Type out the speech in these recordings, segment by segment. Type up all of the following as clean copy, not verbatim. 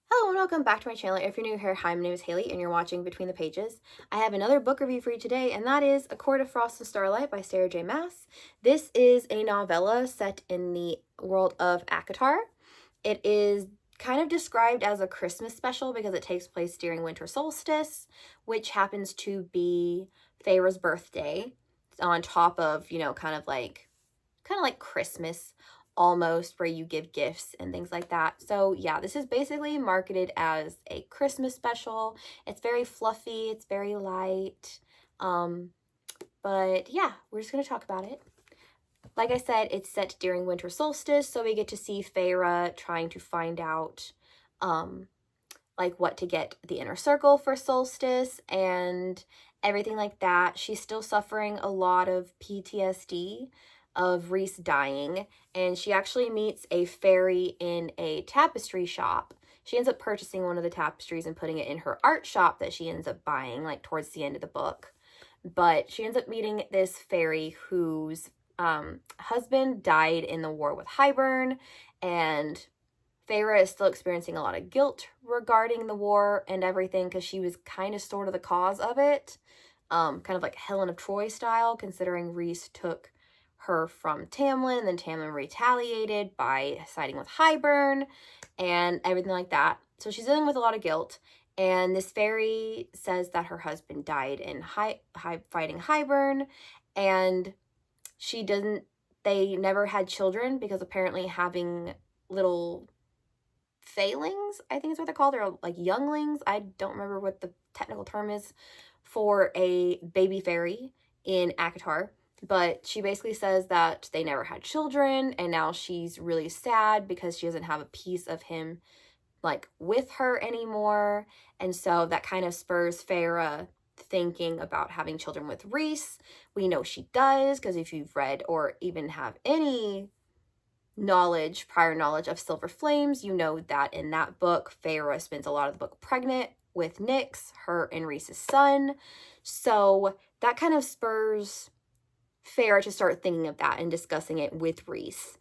Hello and welcome back to my channel. If you're new here, hi, my name is Haley and you're watching Between the Pages. I have another book review for you today, and that is A Court of Frost and Starlight by Sarah J. Maas. This is a novella set in the world of ACOTAR. It is kind of described as a Christmas special because it takes place during winter solstice, which happens to be Feyre's birthday, on top of, kind of like Christmas almost, where you give gifts and things like that. So yeah, this is basically marketed as a Christmas special. It's very fluffy, it's very light. But yeah, we're just gonna talk about it. Like I said, it's set during winter solstice, so we get to see Feyre trying to find out like what to get the inner circle for solstice and everything like that. She's still suffering a lot of PTSD of Rhys dying, and she actually meets a fairy in a tapestry shop. She ends up purchasing one of the tapestries and putting it in her art shop that she ends up buying like towards the end of the book. But she ends up meeting this fairy whose husband died in the war with Hybern, and Feyre is still experiencing a lot of guilt regarding the war and everything because she was kind of sort of the cause of it. Kind of like Helen of Troy style, considering Rhys took her from Tamlin, then Tamlin retaliated by siding with Hybern and everything like that. So she's dealing with a lot of guilt, and this fairy says that her husband died in fighting Hybern, and they never had children because apparently having little failings, I think is what they're called. They're like younglings. I don't remember what the technical term is for a baby fairy in ACOTAR. But she basically says that they never had children, and now she's really sad because she doesn't have a piece of him like with her anymore. And so that kind of spurs Feyre thinking about having children with Rhys. We know she does, because if you've read or even have any prior knowledge of Silver Flames, you know that in that book, Feyre spends a lot of the book pregnant with Nyx, her and Rhys's son. So that kind of spurs Feyre to start thinking of that and discussing it with Rhys.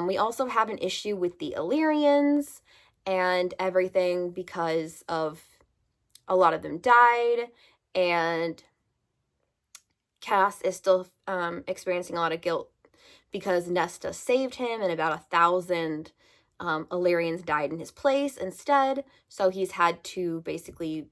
We also have an issue with the Illyrians and everything because of a lot of them died, and Cass is still experiencing a lot of guilt because Nesta saved him and about 1,000 Illyrians died in his place instead. So he's had to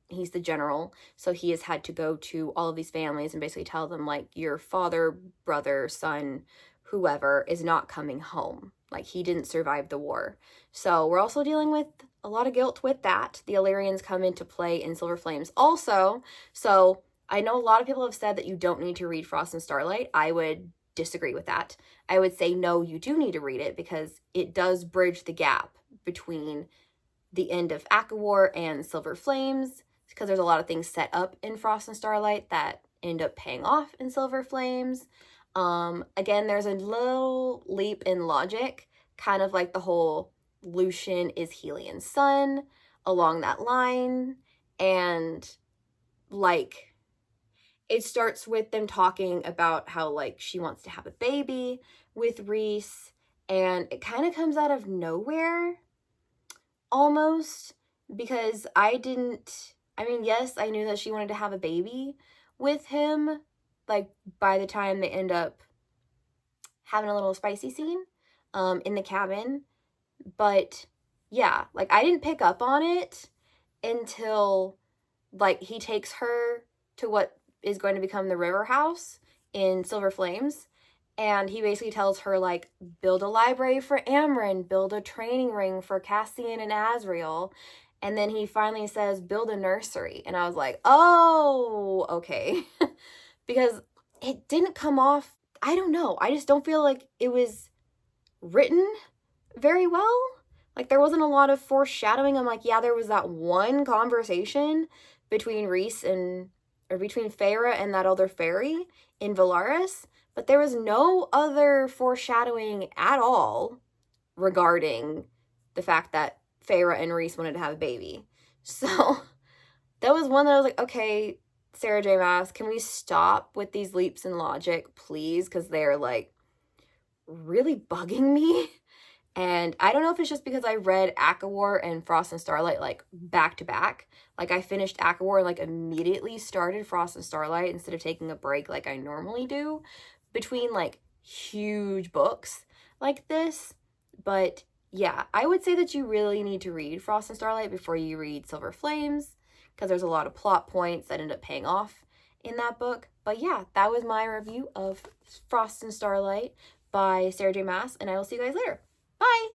he's the general, so he has had to go to all of these families and basically tell them, like, your father, brother, son, whoever is not coming home. Like, he didn't survive the war. So we're also dealing with a lot of guilt with that. The Illyrians come into play in Silver Flames also. So I know a lot of people have said that you don't need to read Frost and Starlight. I would disagree with that. I would say no, you do need to read it because it does bridge the gap between the end of ACOWAR and Silver Flames, because there's a lot of things set up in Frost and Starlight that end up paying off in Silver Flames. Again, there's a little leap in logic, kind of like the whole Lucian is Helian's son along that line, and like it starts with them talking about how, like, she wants to have a baby with Rhys, and it kind of comes out of nowhere, almost, because yes, I knew that she wanted to have a baby with him, like, by the time they end up having a little spicy scene, in the cabin, but, yeah, like, I didn't pick up on it until, like, he takes her to what is going to become the River House in Silver Flames, and he basically tells her, like, build a library for Amryn, build a training ring for Cassian and Asriel, and then he finally says build a nursery, and I was like, oh, okay. Because it didn't come off, I don't know, I just don't feel like it was written very well. Like, there wasn't a lot of foreshadowing. I'm like, yeah, there was that one conversation between between Feyre and that other fairy in Valaris, but there was no other foreshadowing at all regarding the fact that Feyre and Rhys wanted to have a baby. So that was one that I was like, okay, Sarah J. Maas, can we stop with these leaps in logic, please? Because they're, like, really bugging me. And I don't know if it's just because I read ACOWAR and Frost and Starlight like back to back. Like I finished ACOWAR and like immediately started Frost and Starlight instead of taking a break like I normally do between like huge books like this. But yeah, I would say that you really need to read Frost and Starlight before you read Silver Flames, because there's a lot of plot points that end up paying off in that book. But yeah, that was my review of Frost and Starlight by Sarah J. Maas, and I will see you guys later. Bye!